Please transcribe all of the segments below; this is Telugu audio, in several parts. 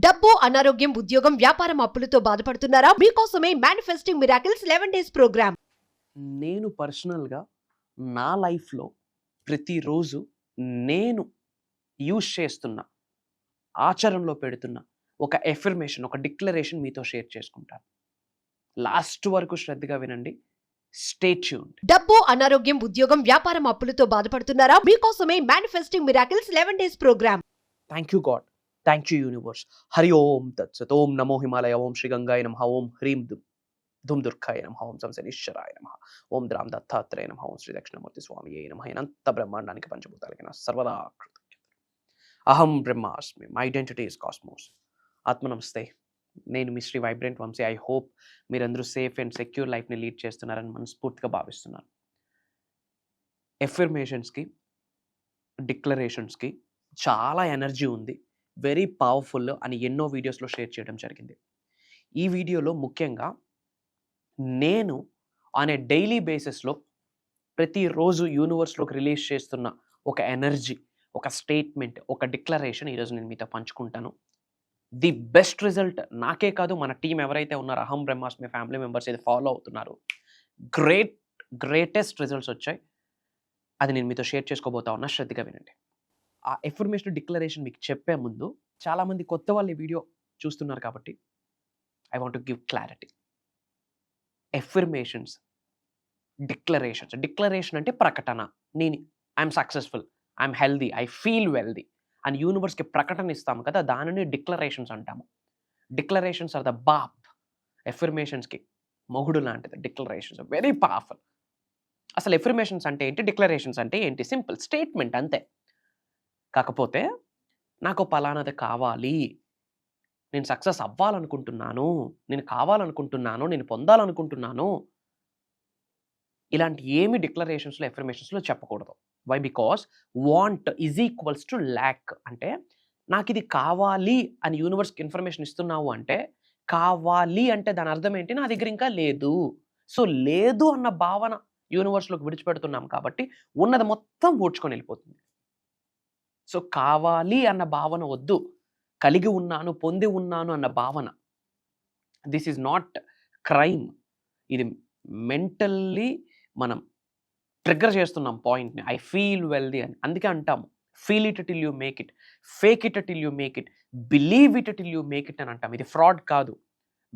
డబ్బు, అనారోగ్యం, ఉద్యోగం, వ్యాపారం, అప్పులతో బాధపడుతున్నారా? మీకోసమే మేనిఫెస్టింగ్ మిరాకిల్స్ 11 డేస్ ప్రోగ్రామ్. నేను పర్సనల్గా నా లైఫ్లో ప్రతిరోజు నేను యూజ్ చేస్తున్న, ఆచరణలో పెడుతున్న ఒక ఎఫర్మేషన్, ఒక డిక్లరేషన్ మీతో షేర్ చేసుకుంటాను. లాస్ట్ వరకు శ్రద్ధగా వినండి. Stay tuned. డబ్బు, అనారోగ్యం, ఉద్యోగం, వ్యాపారం, అప్పులతో బాధపడుతున్నారా? మీకోసమే manifesting miracles 11 days program. Thank you God, thank you universe. Hari Om తత్సత్. ఓం నమో హిమాలయ, ఓం శ్రీ గంగాయ నమః, ఓం హ్రీం ధూమ్ దుర్గాయ నమః, ఓం సంశనిశ్వరాయ నమః, ఓం ద్రాం దత్తాత్రేయ నమః, ఓం శ్రీ దక్షిణమూర్తి స్వామియే నమః. అనంత బ్రహ్మాండానికి పంచభూతాలకి నా సర్వదా కృతజ్ఞత. అహం బ్రహ్మాస్మి, మై ఐడెంటిటీ ఇస్ కాస్మోస్. ఆత్మ నమస్తే. నేను మీ Shri vibrant Vamshi. I hope మీరందరూ సేఫ్ అండ్ సెక్యూర్ లైఫ్ని లీడ్ చేస్తున్నారని మనస్ఫూర్తిగా భావిస్తున్నాను. ఎఫర్మేషన్స్కి, డిక్లరేషన్స్కి చాలా ఎనర్జీ ఉంది, వెరీ పవర్ఫుల్ అని ఎన్నో వీడియోస్లో షేర్ చేయడం జరిగింది. ఈ వీడియోలో ముఖ్యంగా నేను ఆన్ ఏ డైలీ బేసిస్లో ప్రతిరోజు యూనివర్స్లోకి రిలీజ్ చేస్తున్న ఒక ఎనర్జీ, ఒక స్టేట్మెంట్, ఒక డిక్లరేషన్ ఈరోజు నేను మీతో పంచుకుంటాను. ది బెస్ట్ రిజల్ట్ నాకే కాదు, మన టీం ఎవరైతే ఉన్నారో, అహం బ్రహ్మాస్మి ఫ్యామిలీ మెంబర్స్ ఇది ఫాలో అవుతున్నారు, గ్రేటెస్ట్ రిజల్ట్స్ వచ్చాయి. అది నేను మీతో షేర్ చేసుకోబోతా ఉన్నా. శ్రద్ధగా వినండి. ఆ ఎఫర్మేషన్ డిక్లరేషన్ మీకు చెప్పే ముందు, చాలామంది కొత్త వాళ్ళు ఈ వీడియో చూస్తున్నారు కాబట్టి I want to give clarity. Affirmations, declaration అంటే ప్రకటన. నేను I'm successful, I'm healthy, I feel wealthy అని యూనివర్స్కి ప్రకటన ఇస్తాము కదా, దానిని డిక్లరేషన్స్ అంటాము. డిక్లరేషన్స్ ఆర్ ద బాప్. ఎఫర్మేషన్స్కి మొగుడు లాంటిది డిక్లరేషన్స్, వెరీ పవర్ఫుల్. అసలు ఎఫర్మేషన్స్ అంటే ఏంటి, డిక్లరేషన్స్ అంటే ఏంటి? సింపుల్ స్టేట్మెంట్ అంతే. కాకపోతే నాకు పలానాది కావాలి, నేను సక్సెస్ అవ్వాలనుకుంటున్నాను, నేను కావాలనుకుంటున్నాను, నేను పొందాలనుకుంటున్నాను, ఇలాంటి ఏమి డిక్లరేషన్స్లో, ఎఫర్మేషన్స్లో చెప్పకూడదు. Why? Because want is equals to lack. అంటే నాకు ఇది కావాలి అని యూనివర్స్కి ఇన్ఫర్మేషన్ ఇస్తున్నావు అంటే, కావాలి అంటే దాని అర్థం ఏంటి, నా దగ్గర ఇంకా లేదు. సో లేదు అన్న భావన యూనివర్స్లోకి విడిచిపెడుతున్నాం కాబట్టి ఉన్నది మొత్తం ఊడ్చుకొని వెళ్ళిపోతుంది. సో కావాలి అన్న భావన వద్దు, కలిగి ఉన్నాను, పొంది ఉన్నాను అన్న భావన. This is not crime. ఇది మెంటల్లీ మనం ట్రిగ్గర్ చేస్తున్నాం పాయింట్ని. ఐ ఫీల్ వెల్దీ అని. అందుకే అంటాము, feel it till you make it, fake it till you make it, believe it till you make it అని అంటాం. ఇది ఫ్రాడ్ కాదు,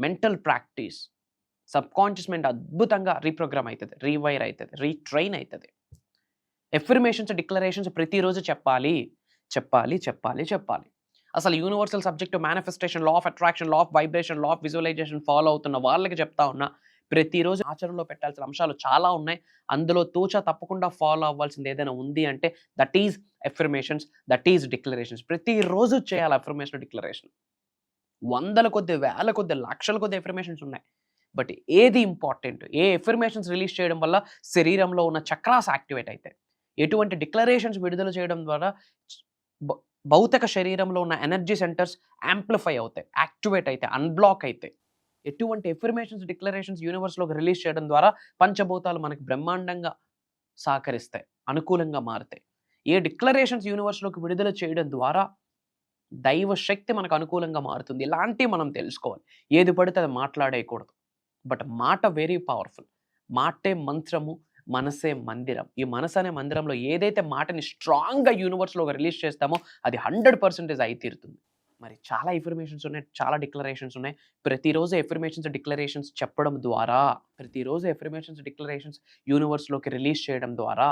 mental practice. Sub conscious mind అద్భుతంగా రీప్రోగ్రామ్ అవుతుంది, రీవైర్ అవుతుంది, రీట్రైన్ అవుతుంది. ఎఫర్మేషన్స్, డిక్లరేషన్స్ ప్రతిరోజు చెప్పాలి, చెప్పాలి, చెప్పాలి, చెప్పాలి. అసలు universal subject manifestation, law of attraction, law of vibration, law of visualization follow అవుతున్న వాళ్ళకి చెప్తా ఉన్నా, ప్రతిరోజు ఆచరణలో పెట్టాల్సిన అంశాలు చాలా ఉన్నాయి. అందులో తూచా తప్పకుండా ఫాలో అవ్వాల్సింది ఏదైనా ఉంది అంటే that is affirmations, that is declarations. ప్రతిరోజు చేయాలి ఎఫర్మేషన్, డిక్లరేషన్. వందల కొద్ది, వేల కొద్ది, లక్షల కొద్ది ఎఫర్మేషన్స్ ఉన్నాయి. బట్ ఏది ఇంపార్టెంట్, ఏ ఎఫర్మేషన్స్ రిలీజ్ చేయడం వల్ల శరీరంలో ఉన్న చక్రాస్ యాక్టివేట్ అవుతాయి, ఎటువంటి డిక్లరేషన్స్ విడుదల చేయడం ద్వారా భౌతిక శరీరంలో ఉన్న ఎనర్జీ సెంటర్స్ యాంప్లిఫై అవుతాయి, యాక్టివేట్ అవుతాయి, అన్బ్లాక్ అవుతాయి. ఎటువంటి ఎఫర్మేషన్స్, డిక్లరేషన్స్ యూనివర్స్లోకి రిలీజ్ చేయడం ద్వారా పంచభూతాలు మనకి బ్రహ్మాండంగా సహకరిస్తాయి, అనుకూలంగా మారుతాయి. ఏ డిక్లరేషన్స్ యూనివర్స్లోకి విడుదల చేయడం ద్వారా దైవ శక్తి మనకు అనుకూలంగా మారుతుంది. ఇలాంటివి మనం తెలుసుకోవాలి. ఏది పడితే అది మాట్లాడేయకూడదు. బట్ మాట వెరీ పవర్ఫుల్. మాటే మంత్రము, మనసే మందిరం. ఈ మనసు అనే మందిరంలో ఏదైతే మాటని స్ట్రాంగ్గా యూనివర్స్లోకి రిలీజ్ చేస్తామో అది 100% అయి తీరుతుంది. మరి చాలా ఎఫర్మేషన్స్ ఉన్నాయి, చాలా డిక్లరేషన్స్ ఉన్నాయి. ప్రతిరోజు ఎఫర్మేషన్స్, డిక్లరేషన్స్ చెప్పడం ద్వారా, ప్రతిరోజు ఎఫర్మేషన్స్, డిక్లరేషన్స్ యూనివర్స్లోకి రిలీజ్ చేయడం ద్వారా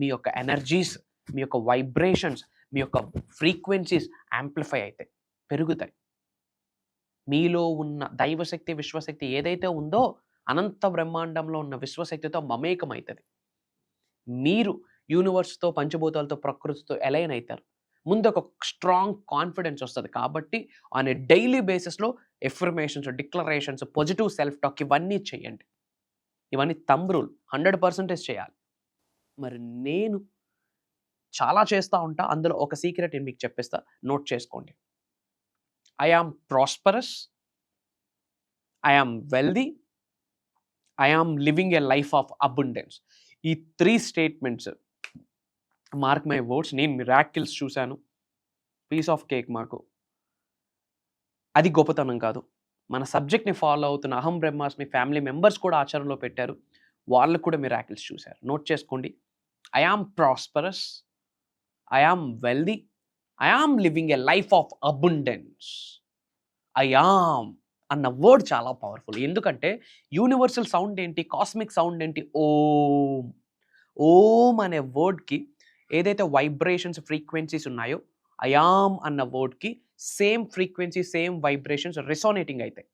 మీ యొక్క ఎనర్జీస్, మీ యొక్క వైబ్రేషన్స్, మీ యొక్క ఫ్రీక్వెన్సీస్ యాంప్లిఫై అవుతాయి, పెరుగుతాయి. మీలో ఉన్న దైవశక్తి, విశ్వశక్తి ఏదైతే ఉందో అనంత బ్రహ్మాండంలో ఉన్న విశ్వశక్తితో మమేకం అవుతుంది. మీరు యూనివర్స్తో, పంచభూతాలతో, ప్రకృతితో అలైన్ అవుతారు. ముందు ఒక స్ట్రాంగ్ కాన్ఫిడెన్స్ వస్తుంది. కాబట్టి ఆన్ ఏ డైలీ బేసిస్లో affirmations, declarations, positive self talk ఇవన్నీ చేయండి. ఇవన్నీ థంబ్ రూల్, 100% చేయాలి. మరి నేను చాలా చేస్తూ ఉంటా, అందులో ఒక సీక్రెట్ నేను మీకు చెప్పేస్తా, నోట్ చేసుకోండి. I am prosperous, I am wealthy, I am living a life of abundance. ఈ 3 స్టేట్మెంట్స్, మార్క్ మై వర్డ్స్, నేను మిరాకిల్స్ చూశాను. పీస్ ఆఫ్ కేక్ మాకు. అది గొప్పతనం కాదు. మన సబ్జెక్ట్‌ని ఫాలో అవుతున్న అహం బ్రహ్మాస్మి ఫ్యామిలీ మెంబర్స్ కూడా ఆచరణలో పెట్టారు. వాళ్ళు కూడా మిరాకిల్స్ చూసారు. నోట్ చేసుకోండి. I am prosperous, I am wealthy, I am living a life of abundance. I am అన్న వర్డ్ చాలా పవర్ఫుల్. ఎందుకంటే యూనివర్సల్ సౌండ్ ఏంటి, కాస్మిక్ సౌండ్ ఏంటి, ఓం. ఓం అనే వర్డ్కి ఏదైతే వైబ్రేషన్స్ ఫ్రీక్వెన్సీస్ ఉన్నాయో ఐ యామ్ అన్న వర్డ్కి same frequency same vibrations resonating అవుతాయి.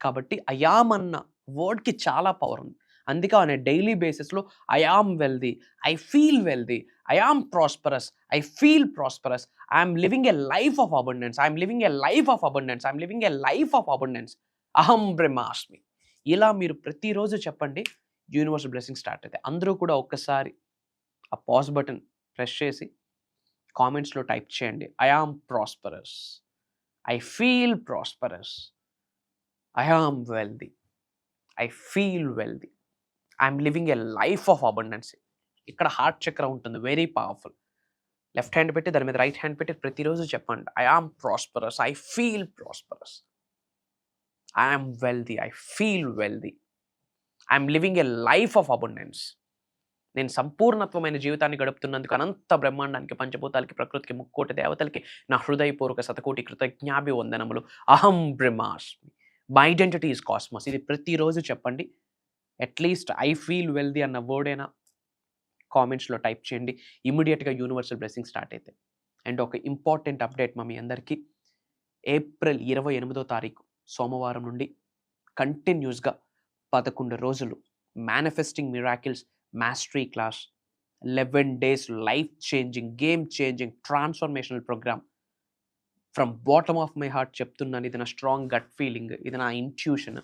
కాబట్టి ఐ యామ్ అన్న వర్డ్కి చాలా పవర్ ఉంది. అందుకే ఆన్ డైలీ బేసిస్లో I am wealthy, I feel wealthy, I am prosperous, I feel prosperous, I'm living a life of abundance, I'm living a life of abundance, I'm living a life of abundance, అహం బ్రహ్మాస్మి. ఇలా మీరు ప్రతిరోజు చెప్పండి, యూనివర్సల్ బ్లెస్సింగ్ స్టార్ట్ అవుతాయి. అందరూ కూడా ఒక్కసారి ఆ పాజ్ బటన్ ప్రెస్ చేసి కామెంట్స్లో టైప్ చేయండి, I am prosperous, I feel prosperous, I am wealthy, I feel wealthy, I'm living a life of abundance. ఇక్కడ హార్ట్ చక్ర ఉంటుంది, వెరీ పవర్ఫుల్. లెఫ్ట్ హ్యాండ్ పెట్టి దాని మీద రైట్ హ్యాండ్ పెట్టి ప్రతిరోజు చెప్పండి, I am prosperous, I feel prosperous, I am wealthy, I feel wealthy, I'm living a life of abundance. నేను సంపూర్ణత్వమైన జీవితాన్ని గడుపుతున్నందుకు అనంత బ్రహ్మాండానికి, పంచభూతాలకి, ప్రకృతికి, ముక్కోటి దేవతలకి నా హృదయపూర్వక శతకోటి కృతజ్ఞాభివందనములు. అహం బ్రహ్మాస్మి, మై ఐడెంటిటీ ఈజ్ కాస్మస్. ఇది ప్రతిరోజు చెప్పండి. అట్లీస్ట్ ఐ ఫీల్ వెల్దీ అన్న వర్డ్ అయినా కామెంట్స్లో టైప్ చేయండి. ఇమీడియట్గా యూనివర్సల్ బ్లెస్సింగ్ స్టార్ట్ అవుతాయి. అండ్ ఒక ఇంపార్టెంట్ అప్డేట్ మీ అందరికీ, ఏప్రిల్ 28వ తారీఖు సోమవారం నుండి కంటిన్యూస్గా 11 రోజులు manifesting miracles mastery class, 11 days life changing, game changing, transformational programme. From bottom of my heart చెప్తున్నాను, ఇది నా స్ట్రాంగ్ గట్ ఫీలింగ్, ఇది నా ఇంట్యూషన్.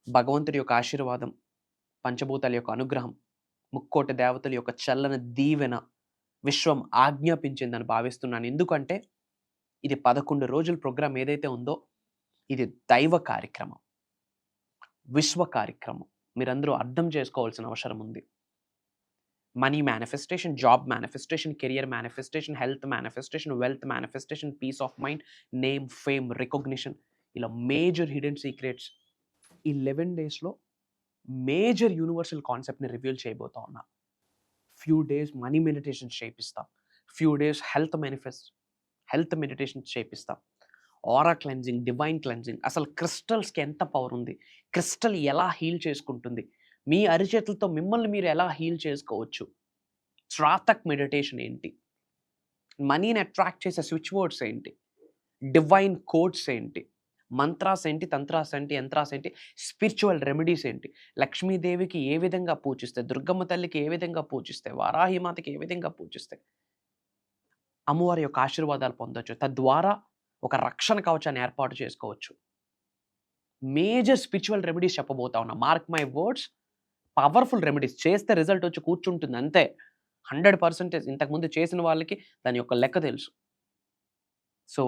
భగవంతుడి యొక్క ఆశీర్వాదం, పంచభూతాల యొక్క అనుగ్రహం, ముక్కోటి దేవతల యొక్క చల్లని దీవెన విశ్వం ఆజ్ఞాపించిందని భావిస్తున్నాను. ఎందుకంటే ఇది 11 రోజుల ప్రోగ్రాం ఏదైతే ఉందో ఇది దైవ కార్యక్రమం, విశ్వ కార్యక్రమం. మీరందరూ అర్థం చేసుకోవాల్సిన అవసరం ఉంది. Money manifestation, job manifestation, career manifestation, health manifestation, wealth manifestation, peace of mind, name, fame, recognition, ఇలా మేజర్ హిడెన్ సీక్రెట్స్ ఈ 11 daysలో మేజర్ యూనివర్సల్ కాన్సెప్ట్ని రివీల్ చేయబోతా ఉన్నా. ఫ్యూ డేస్ మనీ మెడిటేషన్ చేపిస్తాం, ఫ్యూ డేస్ హెల్త్ మెడిటేషన్ చేపిస్తాం, ఆరా క్లెన్జింగ్, డివైన్ క్లెన్జింగ్. అసలు క్రిస్టల్స్కి ఎంత పవర్ ఉంది, క్రిస్టల్ ఎలా హీల్ చేసుకుంటుంది, మీ అరిచేతులతో మిమ్మల్ని మీరు ఎలా హీల్ చేసుకోవచ్చు, శ్రాతక్ మెడిటేషన్ ఏంటి, మనీని అట్రాక్ట్ చేసే స్విచ్ వర్డ్స్ ఏంటి, డివైన్ కోడ్స్ ఏంటి, మంత్రాస్ ఏంటి, తంత్రాస్ ఏంటి, యంత్రాస్ ఏంటి, స్పిరిచువల్ రెమెడీస్ ఏంటి, లక్ష్మీదేవికి ఏ విధంగా పూజిస్తే, దుర్గమ్మ తల్లికి ఏ విధంగా పూజిస్తే, వారాహిమాతకి ఏ విధంగా పూజిస్తే అమ్మవారి యొక్క ఆశీర్వాదాలు పొందొచ్చు, తద్వారా ఒక రక్షణ కవచాన్ని ఏర్పాటు చేసుకోవచ్చు. మేజర్ స్పిరిచువల్ రెమెడీస్ చెప్పబోతా ఉన్నా. Mark my words, powerful remedies. చేస్తే రిజల్ట్ వచ్చి కూర్చుంటుంది అంతే. 100% ఇంతకుముందు చేసిన వాళ్ళకి దాని యొక్క లెక్క తెలుసు. సో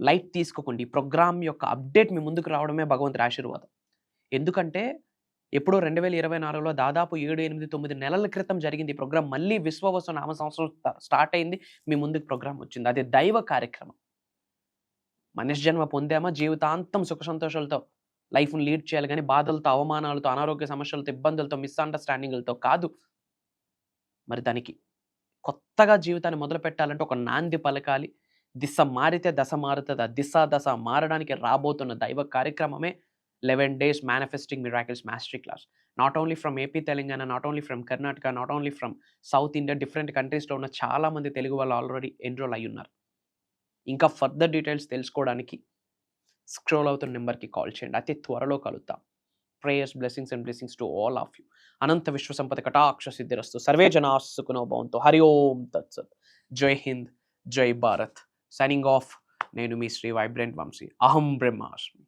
లైట్ తీసుకోకండి. ఈ ప్రోగ్రామ్ యొక్క అప్డేట్ మీ ముందుకు రావడమే భగవంతుడి ఆశీర్వాదం. ఎందుకంటే ఎప్పుడో 2024లో దాదాపు 7, 8, 9 నెలల క్రితం జరిగింది ఈ ప్రోగ్రామ్. మళ్ళీ విశ్వవసు నామ సంవత్సరం స్టార్ట్ అయింది, మీ ముందుకు ప్రోగ్రామ్ వచ్చింది. అది దైవ కార్యక్రమం. మనిషి జన్మ పొందామా, జీవితాంతం సుఖ సంతోషాలతో లైఫ్ను లీడ్ చేయాలి, కానీ బాధలతో, అవమానాలతో, అనారోగ్య సమస్యలతో, ఇబ్బందులతో, మిస్అండర్స్టాండింగ్లతో కాదు. మరి దానికి కొత్తగా జీవితాన్ని మొదలు పెట్టాలంటే ఒక నాంది పలకాలి. దిశ మారితే దశ మారుతుంది. ఆ దిశ దశ మారడానికి రాబోతున్న దైవ కార్యక్రమమే 11 days manifesting miracles mastery class. Not only from AP, Telangana, not only from Karnataka, not only from south India, different కంట్రీస్లో ఉన్న చాలామంది తెలుగు వాళ్ళు ఆల్రెడీ ఎన్రోల్ అయ్యి ఉన్నారు. ఇంకా ఫర్దర్ డీటెయిల్స్ తెలుసుకోవడానికి స్క్రోల్ అవుతున్న నెంబర్కి కాల్ చేయండి. అతి త్వరలో కలుద్దాం. Prayers, blessings and blessings to all of you. అనంత విశ్వ సంపద కటాక్ష సిద్ధిరస్తు. సర్వే జనా సుఖినో భవంతు. హరి ఓం తత్సత్. జై హింద్, జై భారత్. Signing off. నేను మీ శ్రీ వైబ్రెంట్ వంశీ. అహం బ్రహ్మాస్మి.